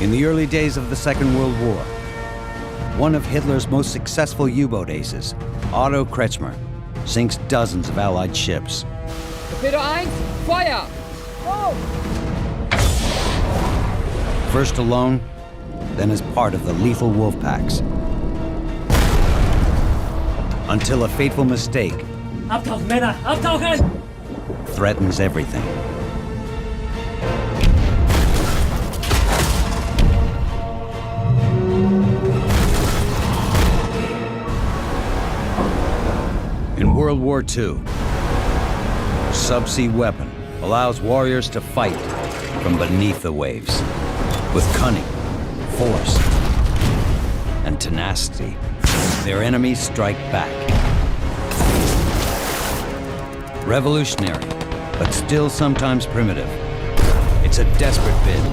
In the early days of the Second World War, one of Hitler's most successful U-boat aces, Otto Kretschmer, sinks dozens of Allied ships. Torpedo 1, fire! Oh! First alone, then as part of the lethal Wolfpacks. Until a fateful mistake Abtauchen, Männer! Abtauchen! threatens everything. In World War II, subsea weapon allows warriors to fight from beneath the waves with cunning, force, and tenacity. Their enemies strike back. Revolutionary, but still sometimes primitive. It's a desperate bid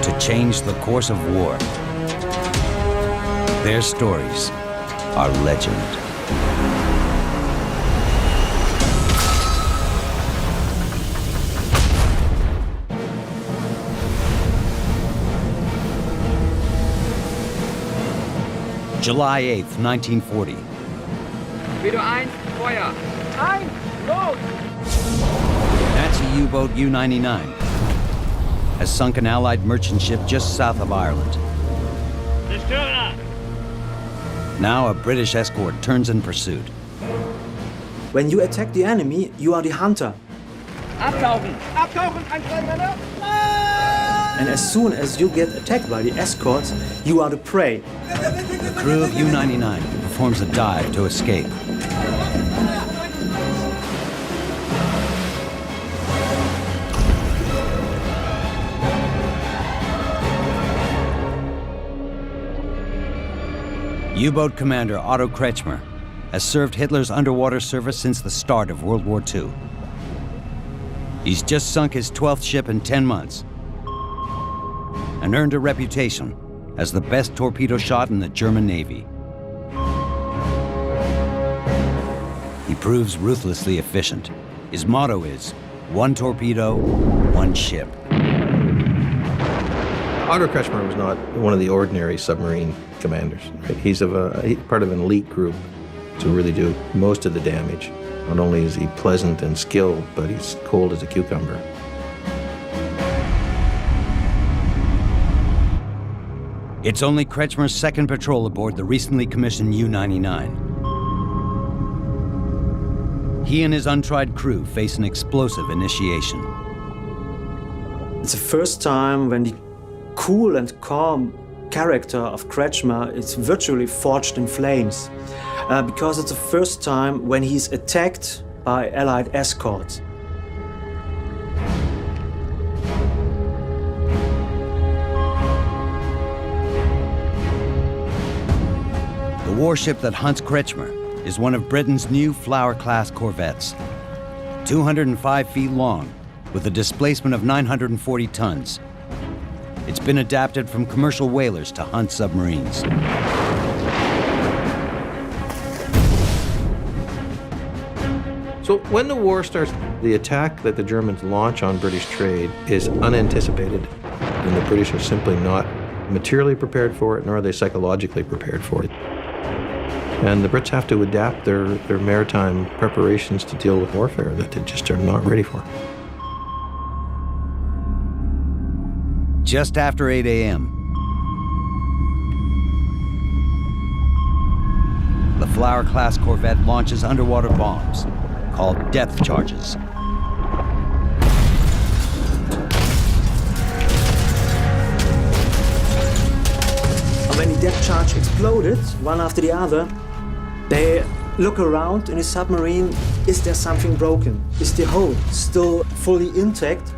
to change the course of war. Their stories are legend. July 8th, 1940. Torpedo 1, fire! 1, load! Nazi U-boat U-99 has sunk an Allied merchant ship just south of Ireland. Now a British escort turns in pursuit. When you attack the enemy, you are the hunter. Abtauchen! Abtauchen, Anscheinmänner! And as soon as you get attacked by the escorts, you are the prey. The crew of U-99 performs a dive to escape. U-boat commander Otto Kretschmer has served Hitler's underwater service since the start of World War II. He's just sunk his 12th ship in 10 months and earned a reputation as the best torpedo shot in the German Navy. He proves ruthlessly efficient. His motto is, one torpedo, one ship. Otto Kretschmer was not one of the ordinary submarine commanders. Right? He's part of an elite group to really do most of the damage. Not only is he pleasant and skilled, but he's cold as a cucumber. It's only Kretschmer's second patrol aboard the recently commissioned U-99. He and his untried crew face an explosive initiation. It's the first time when the cool and calm character of Kretschmer is virtually forged in flames, because it's the first time when he's attacked by Allied escorts. The warship that hunts Kretschmer is one of Britain's new Flower-class corvettes. 205 feet long, with a displacement of 940 tons. It's been adapted from commercial whalers to hunt submarines. So when the war starts, the attack that the Germans launch on British trade is unanticipated, and the British are simply not materially prepared for it, nor are they psychologically prepared for it. And the Brits have to adapt their maritime preparations to deal with warfare that they just are not ready for. Just after 8 a.m., the Flower-class corvette launches underwater bombs called depth charges. And when the depth charge exploded, one after the other, they look around in the submarine. Is there something broken? Is the hull still fully intact?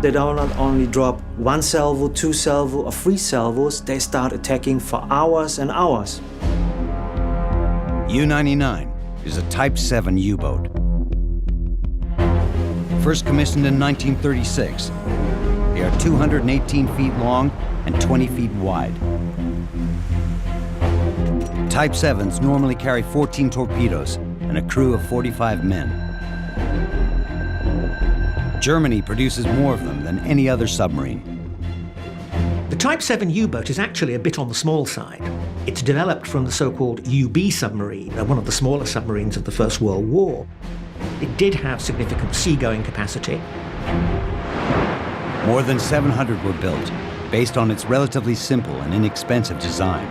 They do not only drop one salvo, two salvo, or three salvos, they start attacking for hours and hours. U-99 is a Type 7 U-boat. First commissioned in 1936, they are 218 feet long and 20 feet wide. Type 7s normally carry 14 torpedoes and a crew of 45 men. Germany produces more of them than any other submarine. The Type 7 U-boat is actually a bit on the small side. It's developed from the so-called UB submarine, one of the smaller submarines of the First World War. It did have significant seagoing capacity. More than 700 were built, based on its relatively simple and inexpensive design.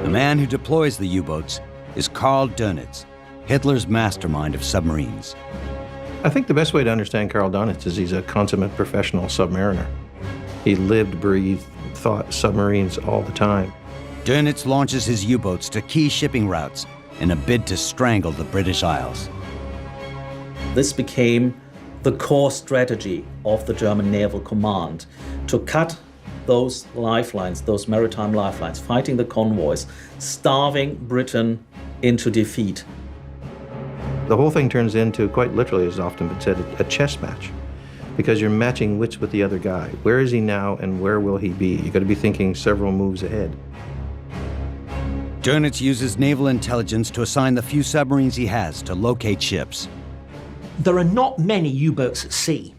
The man who deploys the U-boats is Karl Dönitz, Hitler's mastermind of submarines. I think the best way to understand Karl Dönitz is he's a consummate professional submariner. He lived, breathed, thought submarines all the time. Dönitz launches his U-boats to key shipping routes in a bid to strangle the British Isles. This became the core strategy of the German Naval Command, to cut those lifelines, those maritime lifelines, fighting the convoys, starving Britain into defeat. The whole thing turns into, quite literally, as often been said, a chess match, because you're matching wits with the other guy. Where is he now and where will he be? You've got to be thinking several moves ahead. Dönitz uses naval intelligence to assign the few submarines he has to locate ships. There are not many U-boats at sea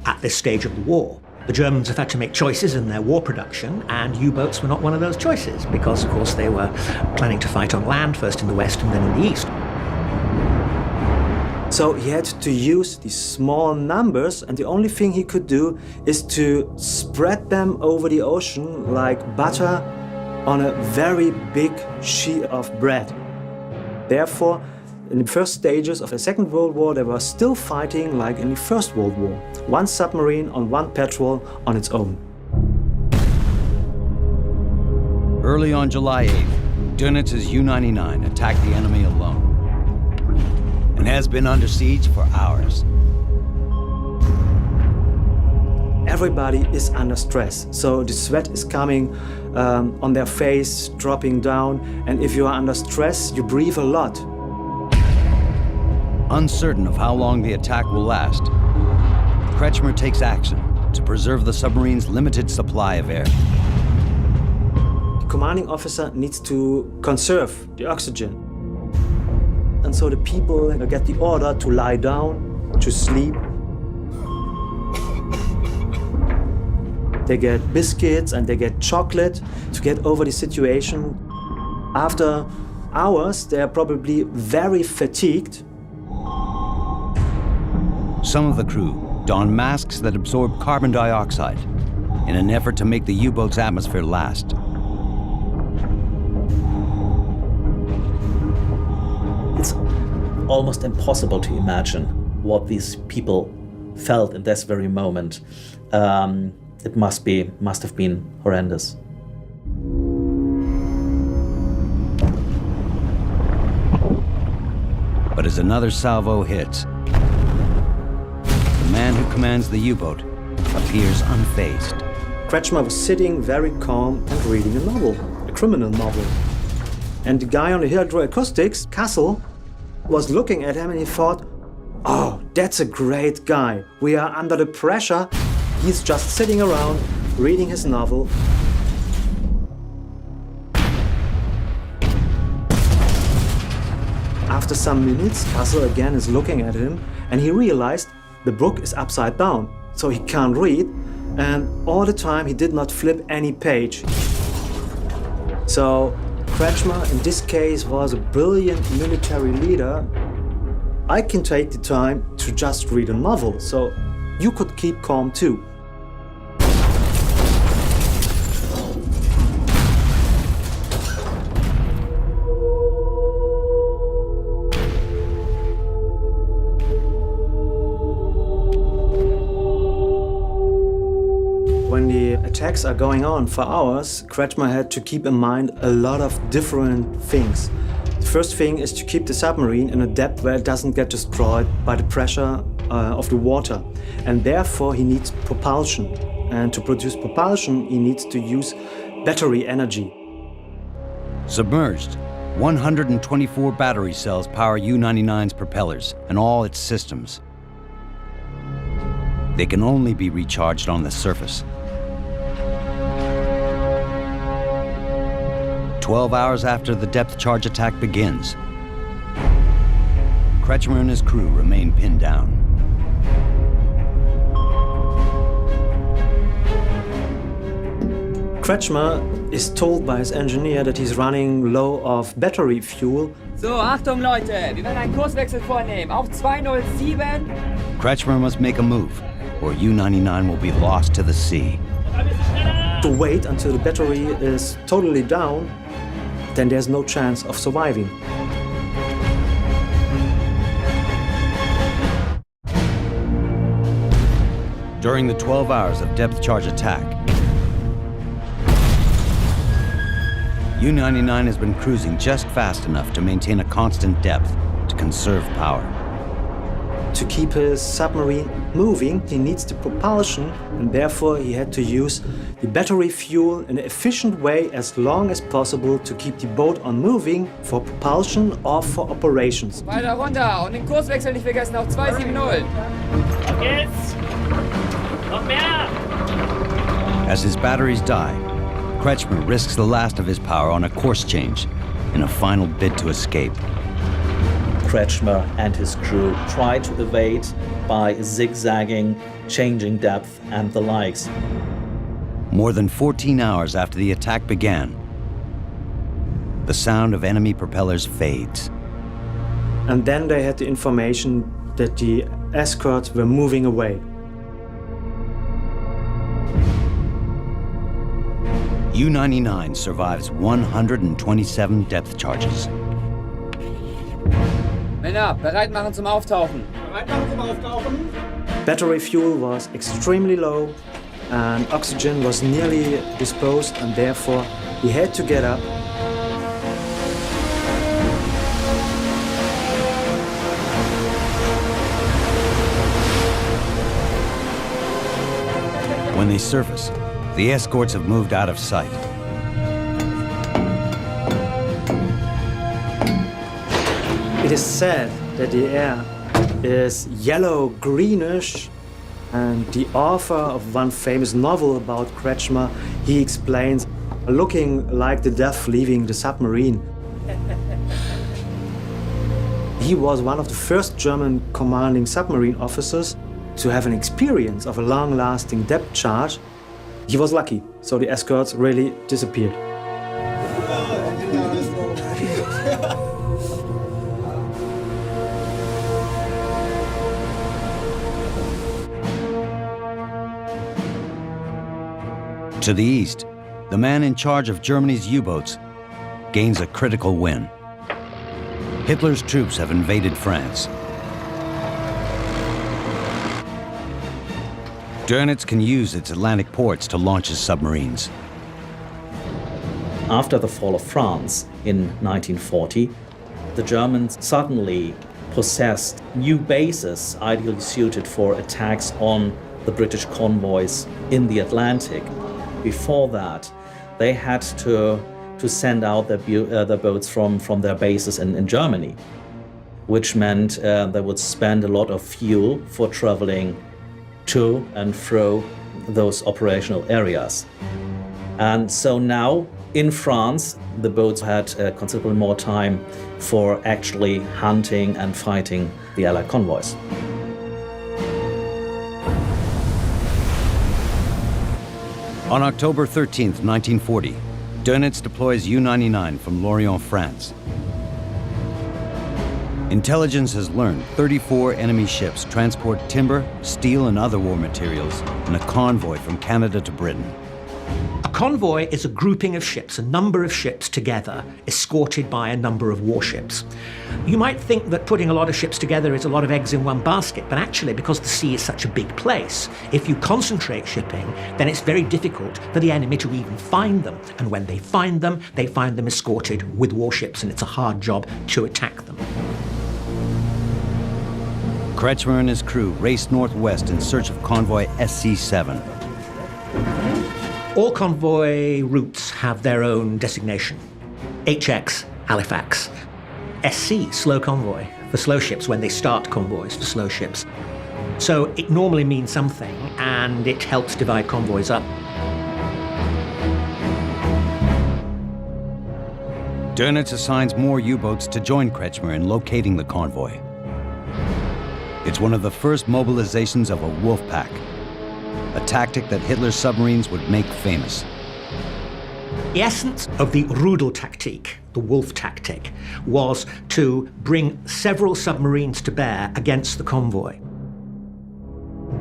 at this stage of the war. The Germans have had to make choices in their war production, and U-boats were not one of those choices, because, of course, they were planning to fight on land, first in the west and then in the east. So he had to use these small numbers, and the only thing he could do is to spread them over the ocean like butter on a very big sheet of bread. Therefore, in the first stages of the Second World War, they were still fighting like in the First World War. One submarine on one patrol on its own. Early on July 8th, Dönitz's U-99 attacked the enemy alone and has been under siege for hours. Everybody is under stress, so the sweat is coming on their face, dropping down, and if you are under stress, you breathe a lot. Uncertain of how long the attack will last, Kretschmer takes action to preserve the submarine's limited supply of air. The commanding officer needs to conserve the oxygen. And so the people get the order to lie down, to sleep. They get biscuits and they get chocolate to get over the situation. After hours, they are probably very fatigued. Some of the crew don masks that absorb carbon dioxide in an effort to make the U-boat's atmosphere last. It's almost impossible to imagine what these people felt in this very moment. It must have been horrendous. But as another salvo hits, the man who commands the U-boat appears unfazed. Kretschmer was sitting very calm and reading a novel, a criminal novel. And the guy on the hydroacoustics, Castle, was looking at him and he thought, oh, that's a great guy. We are under the pressure. He's just sitting around, reading his novel. After some minutes, Castle again is looking at him and he realized the book is upside down, so he can't read, and all the time he did not flip any page. So Kretschmer in this case was a brilliant military leader. I can take the time to just read a novel, so you could keep calm too. When the attacks are going on for hours, Kretschmer had to keep in mind a lot of different things. The first thing is to keep the submarine in a depth where it doesn't get destroyed by the pressure of the water. And therefore he needs propulsion. And to produce propulsion, he needs to use battery energy. Submerged, 124 battery cells power U-99's propellers and all its systems. They can only be recharged on the surface. 12 hours after the depth charge attack begins, Kretschmer and his crew remain pinned down. Kretschmer is told by his engineer that he's running low of battery fuel. So, Achtung Leute, wir werden einen Kurswechsel vornehmen. Auf 207. Kretschmer must make a move, or U-99 will be lost to the sea. To wait until the battery is totally down, then there's no chance of surviving. During the 12 hours of depth charge attack, U-99 has been cruising just fast enough to maintain a constant depth to conserve power. To keep his submarine moving, he needs the propulsion, and therefore he had to use the battery fuel in an efficient way as long as possible to keep the boat on moving for propulsion or for operations. Weiter runter und den Kurswechsel nicht vergessen auf 270. Auf geht's! Noch mehr! As his batteries die, Kretschmer risks the last of his power on a course change in a final bid to escape. Kretschmer and his crew try to evade by zigzagging, changing depth, and the likes. More than 14 hours after the attack began, the sound of enemy propellers fades. And then they had the information that the escorts were moving away. U-99 survives 127 depth charges. Männer, bereit machen zum Auftauchen. Battery fuel was extremely low and oxygen was nearly disposed, and therefore he had to get up. When they surface, the escorts have moved out of sight. It is said that the air is yellow-greenish, and the author of one famous novel about Kretschmer, he explains, looking like the death leaving the submarine. He was one of the first German commanding submarine officers to have an experience of a long-lasting depth charge. He was lucky, so the escorts really disappeared. To the east, the man in charge of Germany's U-boats gains a critical win. Hitler's troops have invaded France. Dönitz can use its Atlantic ports to launch his submarines. After the fall of France in 1940, the Germans suddenly possessed new bases ideally suited for attacks on the British convoys in the Atlantic. Before that, they had to send out their boats from their bases in Germany, which meant they would spend a lot of fuel for traveling to and fro those operational areas. And so now, in France, the boats had considerably more time for actually hunting and fighting the Allied convoys. On October 13th, 1940, Dönitz deploys U-99 from Lorient, France. Intelligence has learned 34 enemy ships transport timber, steel, and other war materials in a convoy from Canada to Britain. A convoy is a grouping of ships, a number of ships together, escorted by a number of warships. You might think that putting a lot of ships together is a lot of eggs in one basket, but actually, because the sea is such a big place, if you concentrate shipping, then it's very difficult for the enemy to even find them. And when they find them escorted with warships, and it's a hard job to attack them. Kretschmer and his crew race northwest in search of convoy SC-7. All convoy routes have their own designation. HX, Halifax. SC, slow convoy, for slow ships when they start convoys for slow ships. So it normally means something, and it helps divide convoys up. Dönitz assigns more U-boats to join Kretschmer in locating the convoy. It's one of the first mobilizations of a Wolfpack, a tactic that Hitler's submarines would make famous. The essence of the Rudeltaktik, the wolf tactic, was to bring several submarines to bear against the convoy.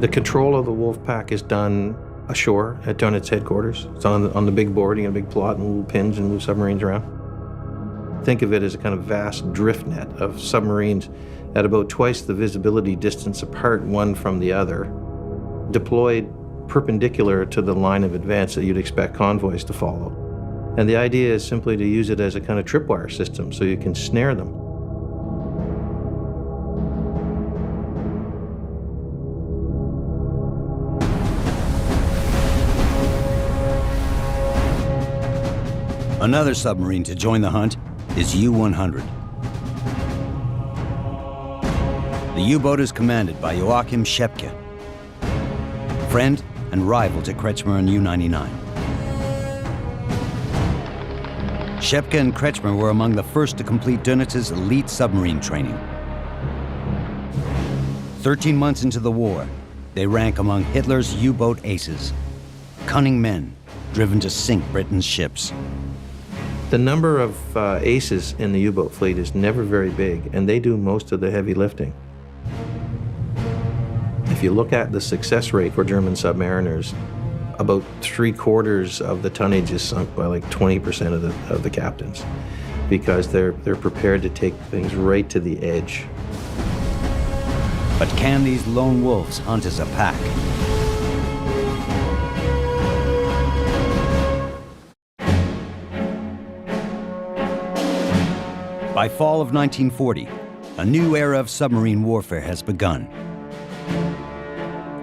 The control of the Wolfpack is done ashore at Dönitz headquarters. It's on the big board, you got a big plot and little pins and move submarines around. Think of it as a kind of vast drift net of submarines at about twice the visibility distance apart one from the other, deployed perpendicular to the line of advance that you'd expect convoys to follow. And the idea is simply to use it as a kind of tripwire system so you can snare them. Another submarine to join the hunt is U-100. The U-boat is commanded by Joachim Schepke, friend and rival to Kretschmer and U-99. Schepke and Kretschmer were among the first to complete Dönitz's elite submarine training. 13 months into the war, they rank among Hitler's U-boat aces, cunning men driven to sink Britain's ships. The number of aces in the U-boat fleet is never very big, and they do most of the heavy lifting. If you look at the success rate for German submariners, about 3/4 of the tonnage is sunk by like 20% of the captains, because they're prepared to take things right to the edge. But can these lone wolves hunt as a pack? By fall of 1940, a new era of submarine warfare has begun.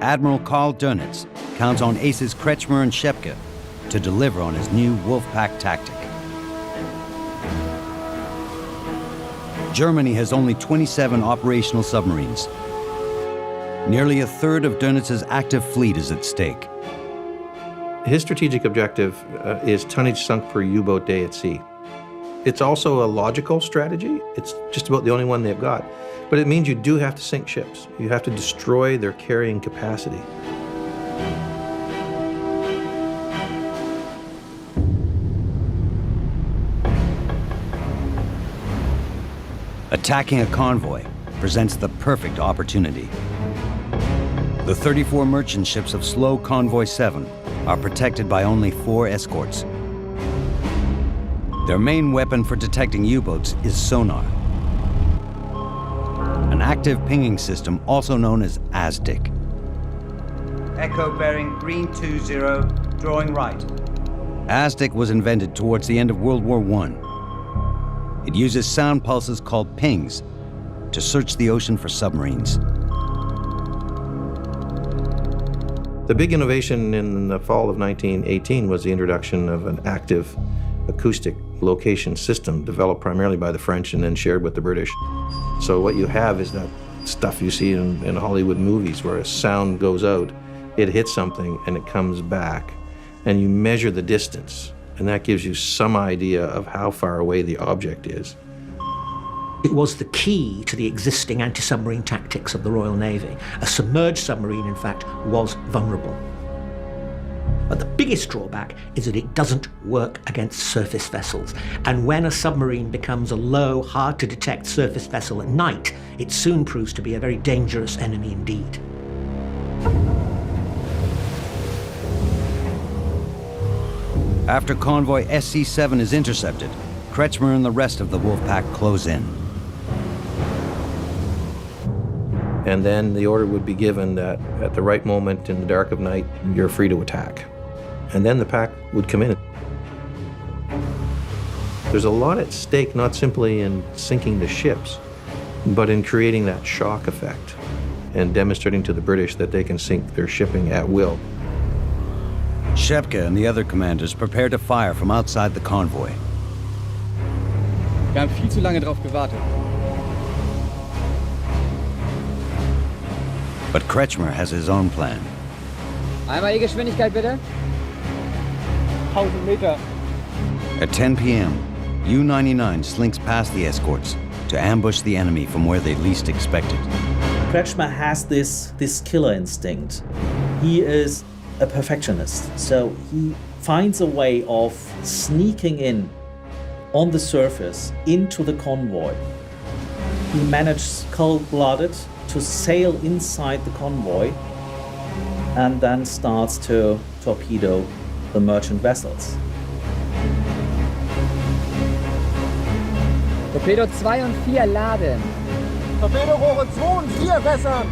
Admiral Karl Dönitz counts on aces Kretschmer and Schepke to deliver on his new Wolfpack tactic. Germany has only 27 operational submarines. Nearly a third of Dönitz's active fleet is at stake. His strategic objective is tonnage sunk per U-boat day at sea. It's also a logical strategy. It's just about the only one they've got. But it means you do have to sink ships. You have to destroy their carrying capacity. Attacking a convoy presents the perfect opportunity. The 34 merchant ships of slow Convoy 7 are protected by only 4 escorts. Their main weapon for detecting U-boats is sonar, an active pinging system also known as ASDIC. Echo bearing green 20, drawing right. ASDIC was invented towards the end of World War I. It uses sound pulses called pings to search the ocean for submarines. The big innovation in the fall of 1918 was the introduction of an active acoustic location system developed primarily by the French and then shared with the British. So what you have is that stuff you see in Hollywood movies where a sound goes out, it hits something and it comes back, and you measure the distance, and that gives you some idea of how far away the object is. It was the key to the existing anti-submarine tactics of the Royal Navy. A submerged submarine, in fact, was vulnerable. But the biggest drawback is that it doesn't work against surface vessels. And when a submarine becomes a low, hard-to-detect surface vessel at night, it soon proves to be a very dangerous enemy indeed. After convoy SC-7 is intercepted, Kretschmer and the rest of the Wolfpack close in. And then the order would be given that at the right moment in the dark of night, you're free to attack. And then the pack would come in. There's a lot at stake, not simply in sinking the ships, but in creating that shock effect and demonstrating to the British that they can sink their shipping at will. Schepke and the other commanders prepare to fire from outside the convoy. Wir haben viel zu lange drauf gewartet. But Kretschmer has his own plan. Einmal die Geschwindigkeit bitte. 1000 Meter. At 10 p.m., U-99 slinks past the escorts to ambush the enemy from where they least expect it. Kretschmer has this killer instinct. He is a perfectionist, so he finds a way of sneaking in on the surface into the convoy. He manages cold-blooded to sail inside the convoy and then starts to torpedo the merchant vessels. Torpedo 2 und 4 laden. Torpedorohre 2 und 4 wässern.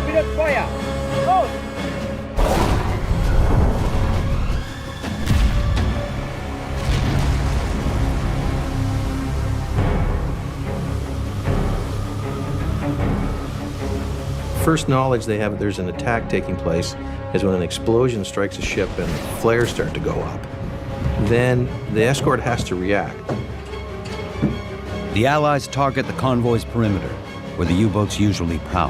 Torpedo Feuer. Los! First knowledge they have there's an attack taking place is when an explosion strikes a ship and flares start to go up. Then the escort has to react. The Allies target the convoy's perimeter, where the U-boats usually prowl.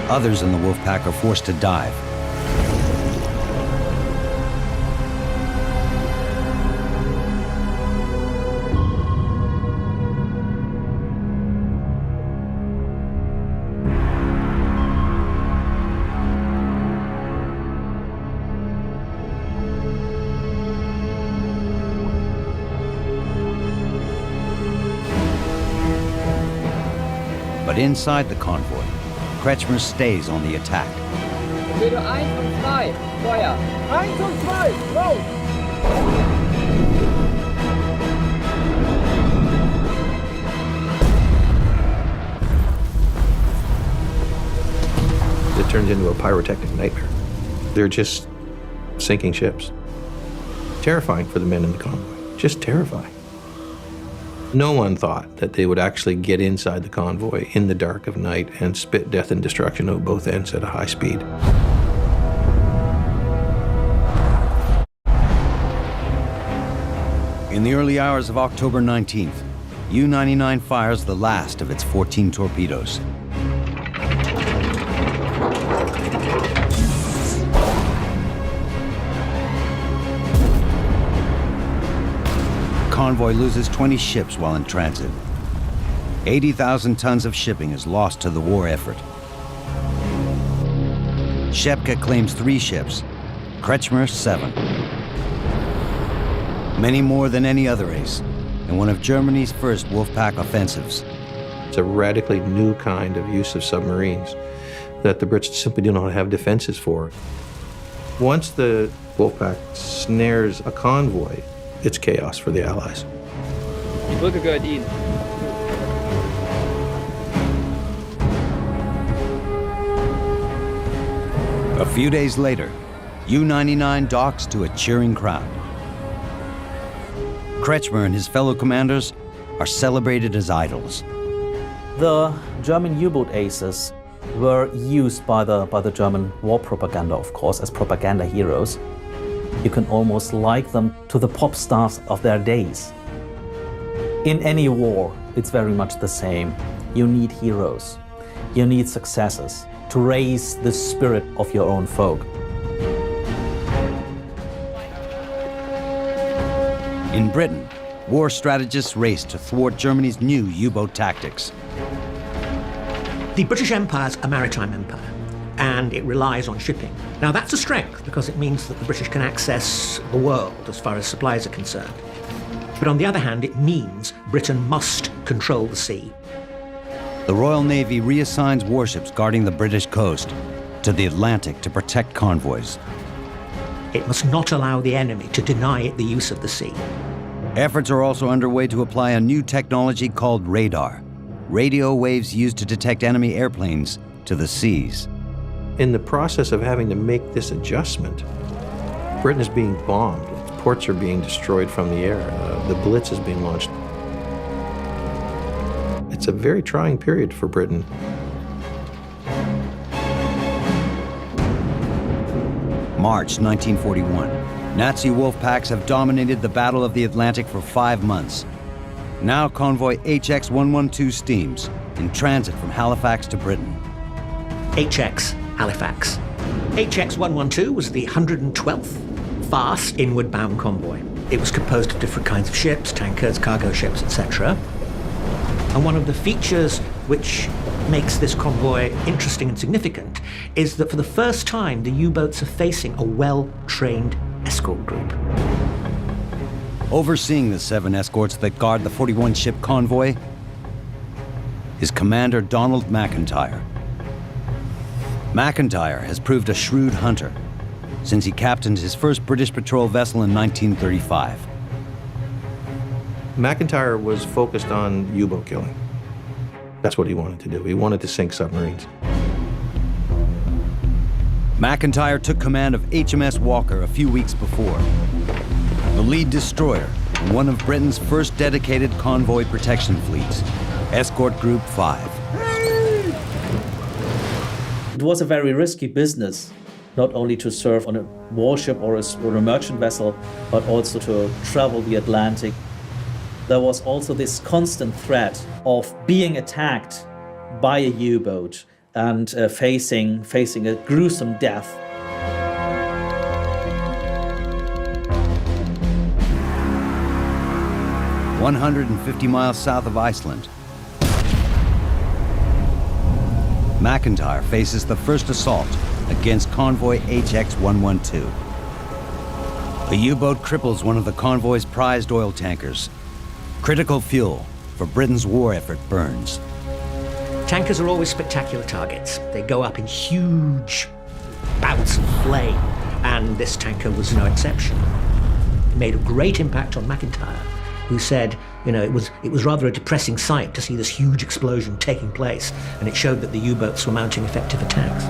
Others in the Wolfpack are forced to dive. But inside the convoy, Kretschmer stays on the attack. Torpedo 1 und 2, Feuer. 1 und 2, los! It turns into a pyrotechnic nightmare. They're just sinking ships. Terrifying for the men in the convoy, just terrifying. No one thought that they would actually get inside the convoy in the dark of night and spit death and destruction out both ends at a high speed. In the early hours of October 19th, U-99 fires the last of its 14 torpedoes. Convoy loses 20 ships while in transit. 80,000 tons of shipping is lost to the war effort. Schepke claims 3 ships, Kretschmer 7. Many more than any other ace, and one of Germany's first Wolfpack offensives. It's a radically new kind of use of submarines that the Brits simply do not have defenses for. Once the Wolfpack snares a convoy, it's chaos for the Allies. Die Brücke gehört ihnen. A few days later, U-99 docks to a cheering crowd. Kretschmer and his fellow commanders are celebrated as idols. The German U-boat aces were used by the German war propaganda, of course, as propaganda heroes. You can almost like them to the pop stars of their days. In any war, it's very much the same. You need heroes. You need successes to raise the spirit of your own folk. In Britain, war strategists raced to thwart Germany's new U-boat tactics. The British Empire's a maritime empire, and it relies on shipping. Now that's a strength because it means that the British can access the world as far as supplies are concerned. But on the other hand, it means Britain must control the sea. The Royal Navy reassigns warships guarding the British coast to the Atlantic to protect convoys. It must not allow the enemy to deny it the use of the sea. Efforts are also underway to apply a new technology called radar, radio waves used to detect enemy airplanes to the seas. In the process of having to make this adjustment, Britain is being bombed. Ports are being destroyed from the air. The Blitz is being launched. It's a very trying period for Britain. March 1941. Nazi Wolfpacks have dominated the Battle of the Atlantic for 5 months. Now convoy HX-112 steams in transit from Halifax to Britain. HX Halifax. HX-112 was the 112th fast inward-bound convoy. It was composed of different kinds of ships, tankers, cargo ships, etc. And one of the features which makes this convoy interesting and significant is that for the first time, the U-boats are facing a well-trained escort group. Overseeing the 7 escorts that guard the 41-ship convoy is Commander Donald McIntyre. McIntyre has proved a shrewd hunter since he captained his first British patrol vessel in 1935. McIntyre was focused on U-boat killing. That's what he wanted to do. He wanted to sink submarines. McIntyre took command of HMS Walker a few weeks before, the lead destroyer in one of Britain's first dedicated convoy protection fleets, Escort Group 5. It was a very risky business, not only to serve on a warship or a merchant vessel, but also to travel the Atlantic. There was also this constant threat of being attacked by a U-boat and facing a gruesome death. "150 miles south of Iceland, McIntyre faces the first assault against convoy HX-112. A U-boat cripples one of the convoy's prized oil tankers. Critical fuel for Britain's war effort burns. Tankers are always spectacular targets. They go up in huge bouts of flame, and this tanker was no exception. It made a great impact on McIntyre, who said, it was rather a depressing sight to see this huge explosion taking place, and it showed that the U-boats were mounting effective attacks.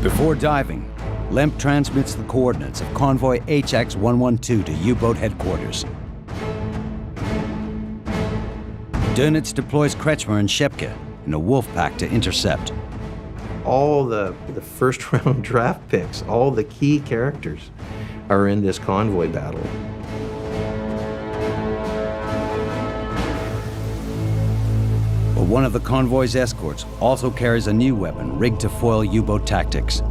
Before diving, Lemp transmits the coordinates of convoy HX-112 to U-boat headquarters. Dönitz deploys Kretschmer and Schepke in a Wolfpack to intercept. All the first round draft picks, all the key characters are in this convoy battle. But one of the convoy's escorts also carries a new weapon rigged to foil U-boat tactics.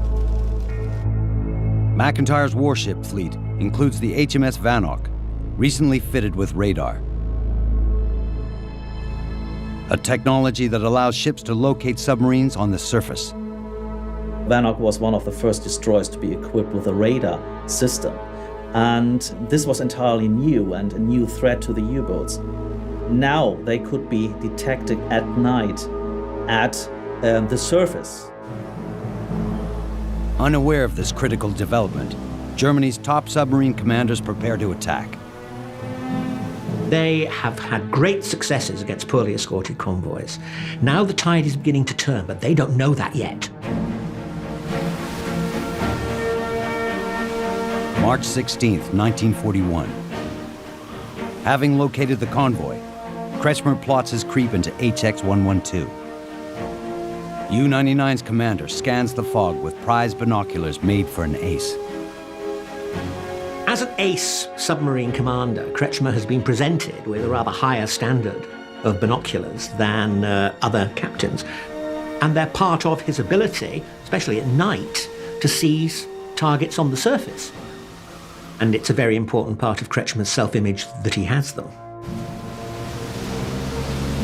McIntyre's warship fleet includes the HMS Vanoc, recently fitted with radar. A technology that allows ships to locate submarines on the surface. Vanoc was one of the first destroyers to be equipped with a radar system. And this was entirely new and a new threat to the U-boats. Now they could be detected at night at the surface. Unaware of this critical development, Germany's top submarine commanders prepare to attack. They have had great successes against poorly escorted convoys. Now the tide is beginning to turn, but they don't know that yet. March 16th, 1941. Having located the convoy, Kretschmer plots his creep into HX-112. U-99's commander scans the fog with prized binoculars made for an ace. As an ace submarine commander, Kretschmer has been presented with a rather higher standard of binoculars than other captains. And they're part of his ability, especially at night, to seize targets on the surface. And it's a very important part of Kretschmer's self-image that he has them.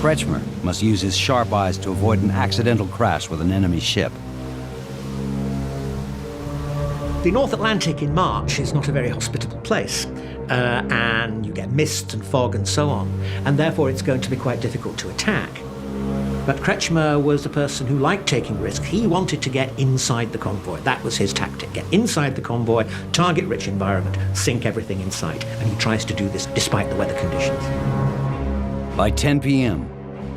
Kretschmer must use his sharp eyes to avoid an accidental crash with an enemy ship. The North Atlantic in March is not a very hospitable place, and you get mist and fog and so on, and therefore it's going to be quite difficult to attack. But Kretschmer was a person who liked taking risks. He wanted to get inside the convoy. That was his tactic. Get inside the convoy, target-rich environment, sink everything in sight, and he tries to do this despite the weather conditions. By 10 p.m.,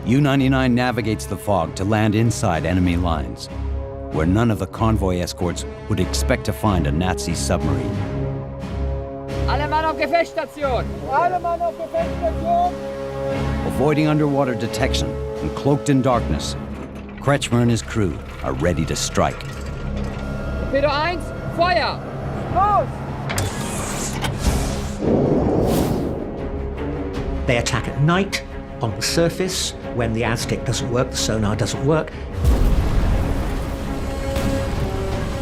U-99 navigates the fog to land inside enemy lines, where none of the convoy escorts would expect to find a Nazi submarine. Alle Mann auf Gefechtsstation! Alle Mann auf Gefechtsstation! Avoiding underwater detection and cloaked in darkness, Kretschmer and his crew are ready to strike. Torpedo 1, Feuer! Los! They attack at night, on the surface, when the ASDIC doesn't work, the sonar doesn't work.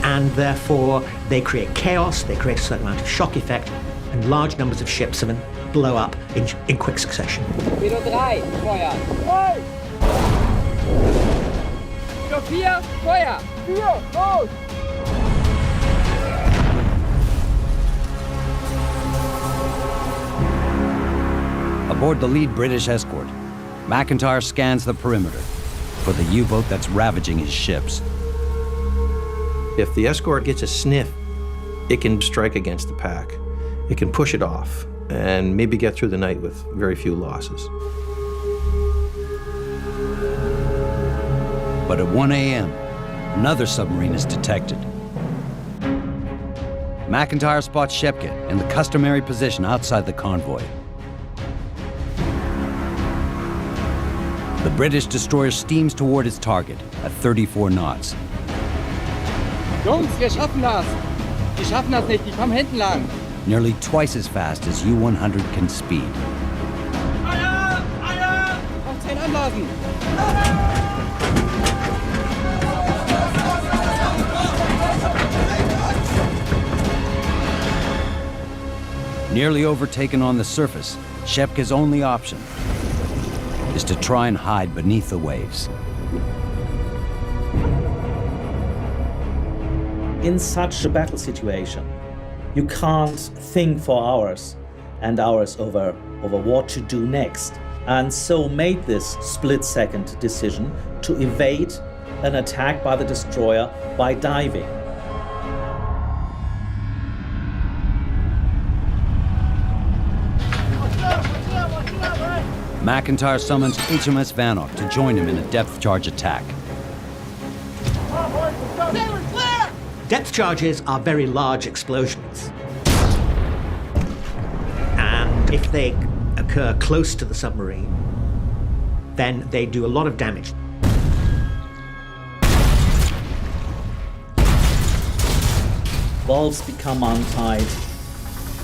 And therefore, they create chaos, they create a certain amount of shock effect, and large numbers of ships then blow up in quick succession. Torpedo 3, Feuer. 3, Torpedo 4, Feuer. 4, los! Aboard the lead British escort, McIntyre scans the perimeter for the U-boat that's ravaging his ships. If the escort gets a sniff, it can strike against the pack. It can push it off and maybe get through the night with very few losses. But at 1 a.m., another submarine is detected. McIntyre spots Shepke in the customary position outside the convoy. The British destroyer steams toward its target at 34 knots. Jungs, wir schaffen das. Die schaffen das nicht, die kommen hinten lang. Nearly twice as fast as U-100 can speed. Auf 10 anblasen. Nearly overtaken on the surface, Shepke's only option is to try and hide beneath the waves. In such a battle situation, you can't think for hours and hours over what to do next, and so made this split-second decision to evade an attack by the destroyer by diving. McIntyre summons HMS Vanok to join him in a depth charge attack. Depth charges are very large explosions. And if they occur close to the submarine, then they do a lot of damage. Valves become untied,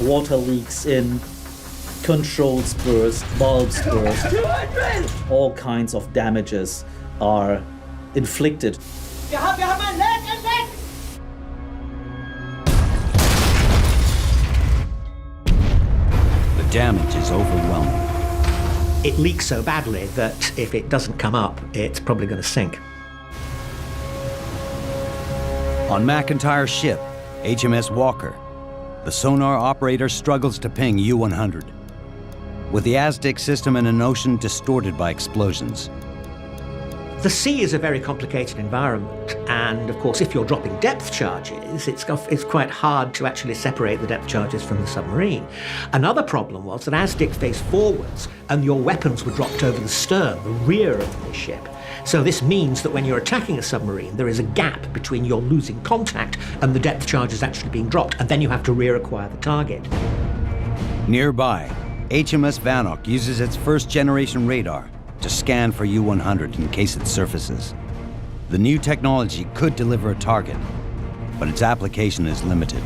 water leaks in, controls burst, valves burst, all kinds of damages are inflicted. Wir haben ein Leck, ein Leck! The damage is overwhelming. It leaks so badly that if it doesn't come up, it's probably going to sink. On McIntyre's ship, HMS Walker, the sonar operator struggles to ping U-100, with the ASDIC system in an ocean distorted by explosions. The sea is a very complicated environment, and of course, if you're dropping depth charges, it's quite hard to actually separate the depth charges from the submarine. Another problem was that ASDIC faced forwards, and your weapons were dropped over the stern, the rear of the ship. So this means that when you're attacking a submarine, there is a gap between your losing contact and the depth charges actually being dropped, and then you have to rear-acquire the target. Nearby, HMS Vanok uses its first-generation radar to scan for U-100 in case it surfaces. The new technology could deliver a target, but its application is limited.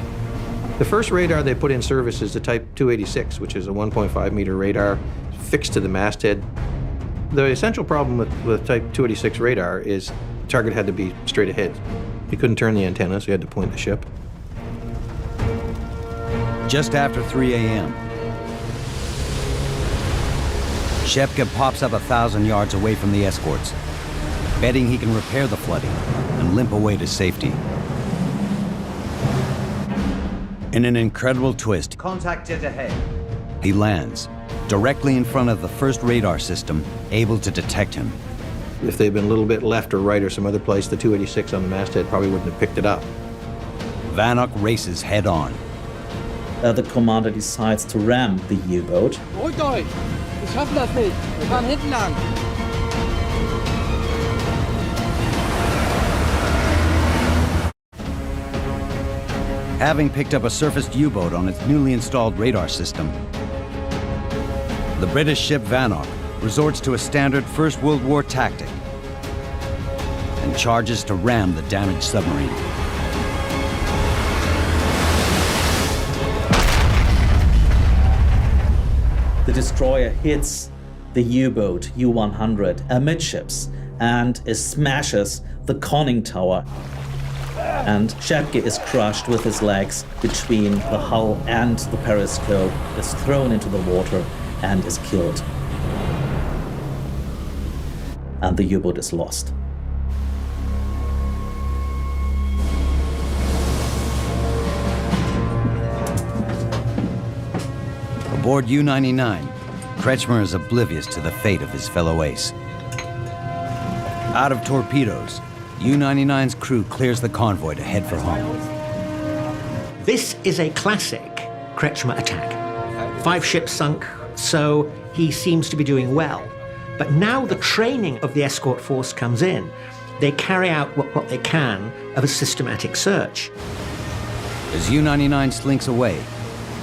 The first radar they put in service is the Type 286, which is a 1.5-meter radar fixed to the masthead. The essential problem with Type 286 radar is the target had to be straight ahead. You couldn't turn the antenna, so you had to point the ship. Just after 3 a.m., Shepke pops up 1,000 yards away from the escorts, betting he can repair the flooding and limp away to safety. In an incredible twist, Contact jet ahead. he lands directly in front of the first radar system, able to detect him. If they'd been a little bit left or right or some other place, the 286 on the masthead probably wouldn't have picked it up. Vanok races head on. The commander decides to ram the U-boat. Beruhigt euch. Wir schaffen das nicht. Wir fahren hinten lang. Having picked up a surfaced U-boat on its newly installed radar system, the British ship Vanok resorts to a standard First World War tactic and charges to ram the damaged submarine. The destroyer hits the U-boat U-100 amidships and it smashes the conning tower. And Schepke is crushed with his legs between the hull and the periscope, is thrown into the water and is killed. And the U-boat is lost. Aboard U-99, Kretschmer is oblivious to the fate of his fellow ace. Out of torpedoes, U-99's crew clears the convoy to head for home. This is a classic Kretschmer attack. 5 ships sunk, so he seems to be doing well. But now the training of the escort force comes in. They carry out what they can of a systematic search. As U-99 slinks away,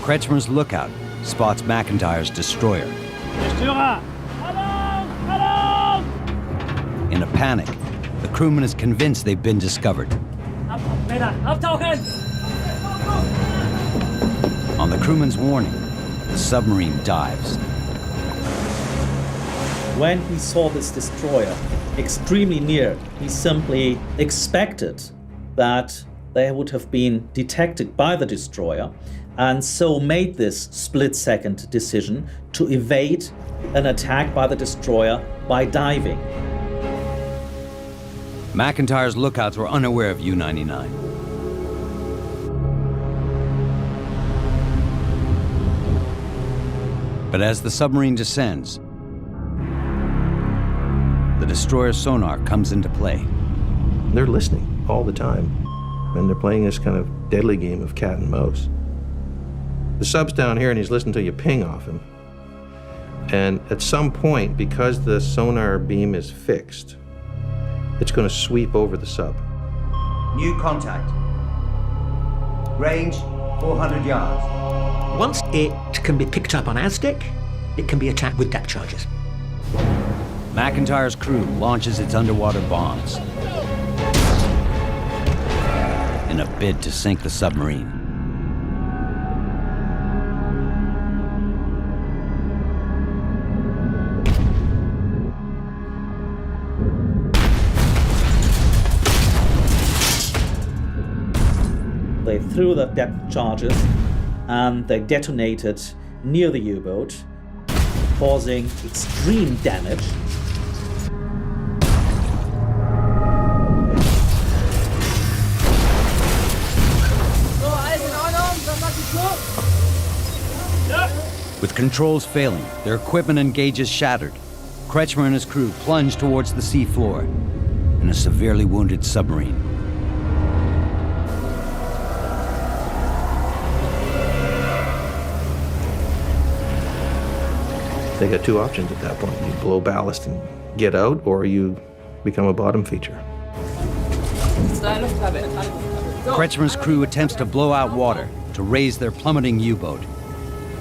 Kretschmer's lookout spots McIntyre's destroyer. In a panic, the crewman is convinced they've been discovered. On the crewman's warning, the submarine dives. When he saw this destroyer extremely near, he simply expected that they would have been detected by the destroyer, and so made this split-second decision to evade an attack by the destroyer by diving. McIntyre's lookouts were unaware of U-99. But as the submarine descends, the destroyer's sonar comes into play. They're listening all the time, and they're playing this kind of deadly game of cat and mouse. The sub's down here and he's listening till you ping off him. And at some point, because the sonar beam is fixed, it's going to sweep over the sub. New contact. Range 400 yards. Once it can be picked up on ASDIC, it can be attacked with depth charges. McIntyre's crew launches its underwater bombs in a bid to sink the submarine. They threw the depth charges and they detonated near the U-boat, causing extreme damage. With controls failing, their equipment and gauges shattered, Kretschmer and his crew plunge towards the sea floor in a severely wounded submarine. They got 2 options at that point. You blow ballast and get out, or you become a bottom feature. Kretschmer's crew attempts to blow out water to raise their plummeting U-boat.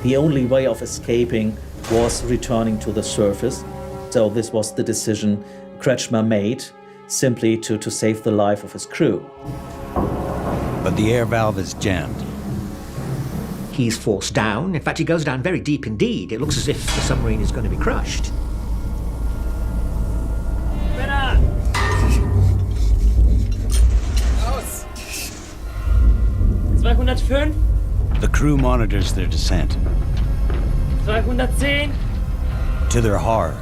The only way of escaping was returning to the surface. So this was the decision Kretschmer made, simply to save the life of his crew. But the air valve is jammed. He's forced down. In fact, he goes down very deep indeed. It looks as if the submarine is going to be crushed. 205. The crew monitors their descent. 210. To their horror,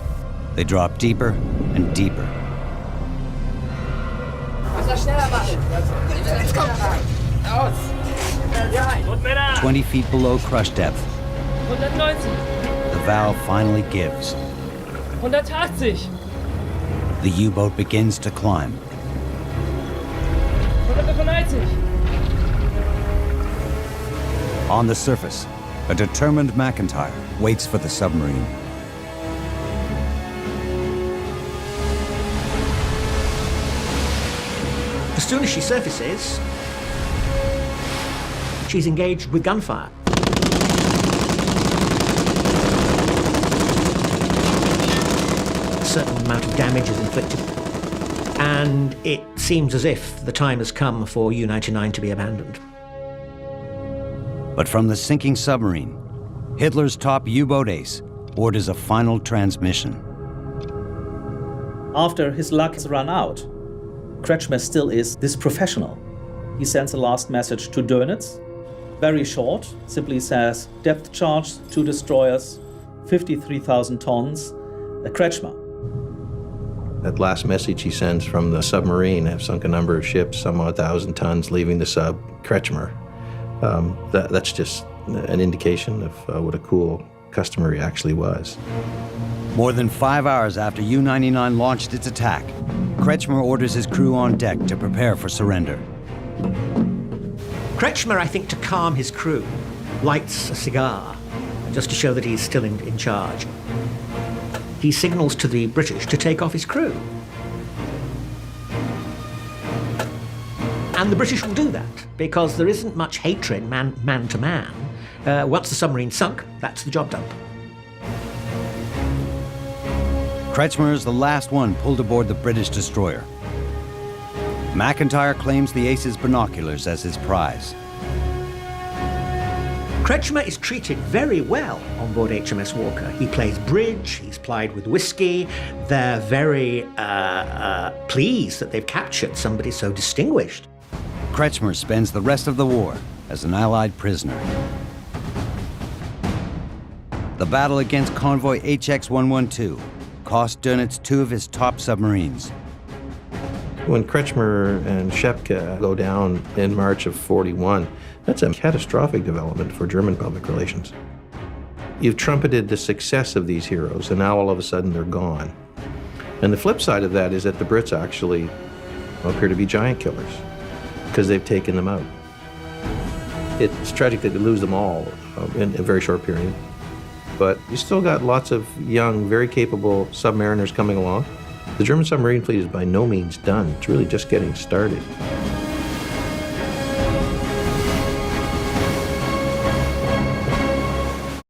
they drop deeper and deeper. 20 feet below crush depth, 190. the valve finally gives. 180. The U-boat begins to climb. 195. On the surface, a determined McIntyre waits for the submarine. As soon as she surfaces, she's engaged with gunfire. A certain amount of damage is inflicted, and it seems as if the time has come for U-99 to be abandoned. But from the sinking submarine, Hitler's top U-boat ace orders a final transmission. After his luck has run out, Kretschmer still is this professional. He sends a last message to Dönitz, very short, simply says, depth charge, 2 destroyers, 53,000 tons, Kretschmer. That last message he sends from the submarine, have sunk a number of ships, some odd 1,000 tons, leaving the sub, Kretschmer. That's just an indication of what a cool customer he actually was. More than 5 hours after U-99 launched its attack, Kretschmer orders his crew on deck to prepare for surrender. Kretschmer, I think, to calm his crew, lights a cigar, just to show that he's still in charge. He signals to the British to take off his crew. And the British will do that, because there isn't much hatred man to man. Once the submarine sunk, that's the job done. Kretschmer is the last one pulled aboard the British destroyer. McIntyre claims the Ace's binoculars as his prize. Kretschmer is treated very well on board HMS Walker. He plays bridge, he's plied with whiskey. They're very pleased that they've captured somebody so distinguished. Kretschmer spends the rest of the war as an Allied prisoner. The battle against convoy HX-112 cost Dönitz 2 of his top submarines. When Kretschmer and Schepke go down in March of '41, that's a catastrophic development for German public relations. You've trumpeted the success of these heroes, and now all of a sudden they're gone. And the flip side of that is that the Brits actually appear to be giant killers because they've taken them out. It's tragic that they lose them all in a very short period. But you still got lots of young, very capable submariners coming along. The German submarine fleet is by no means done. It's really just getting started.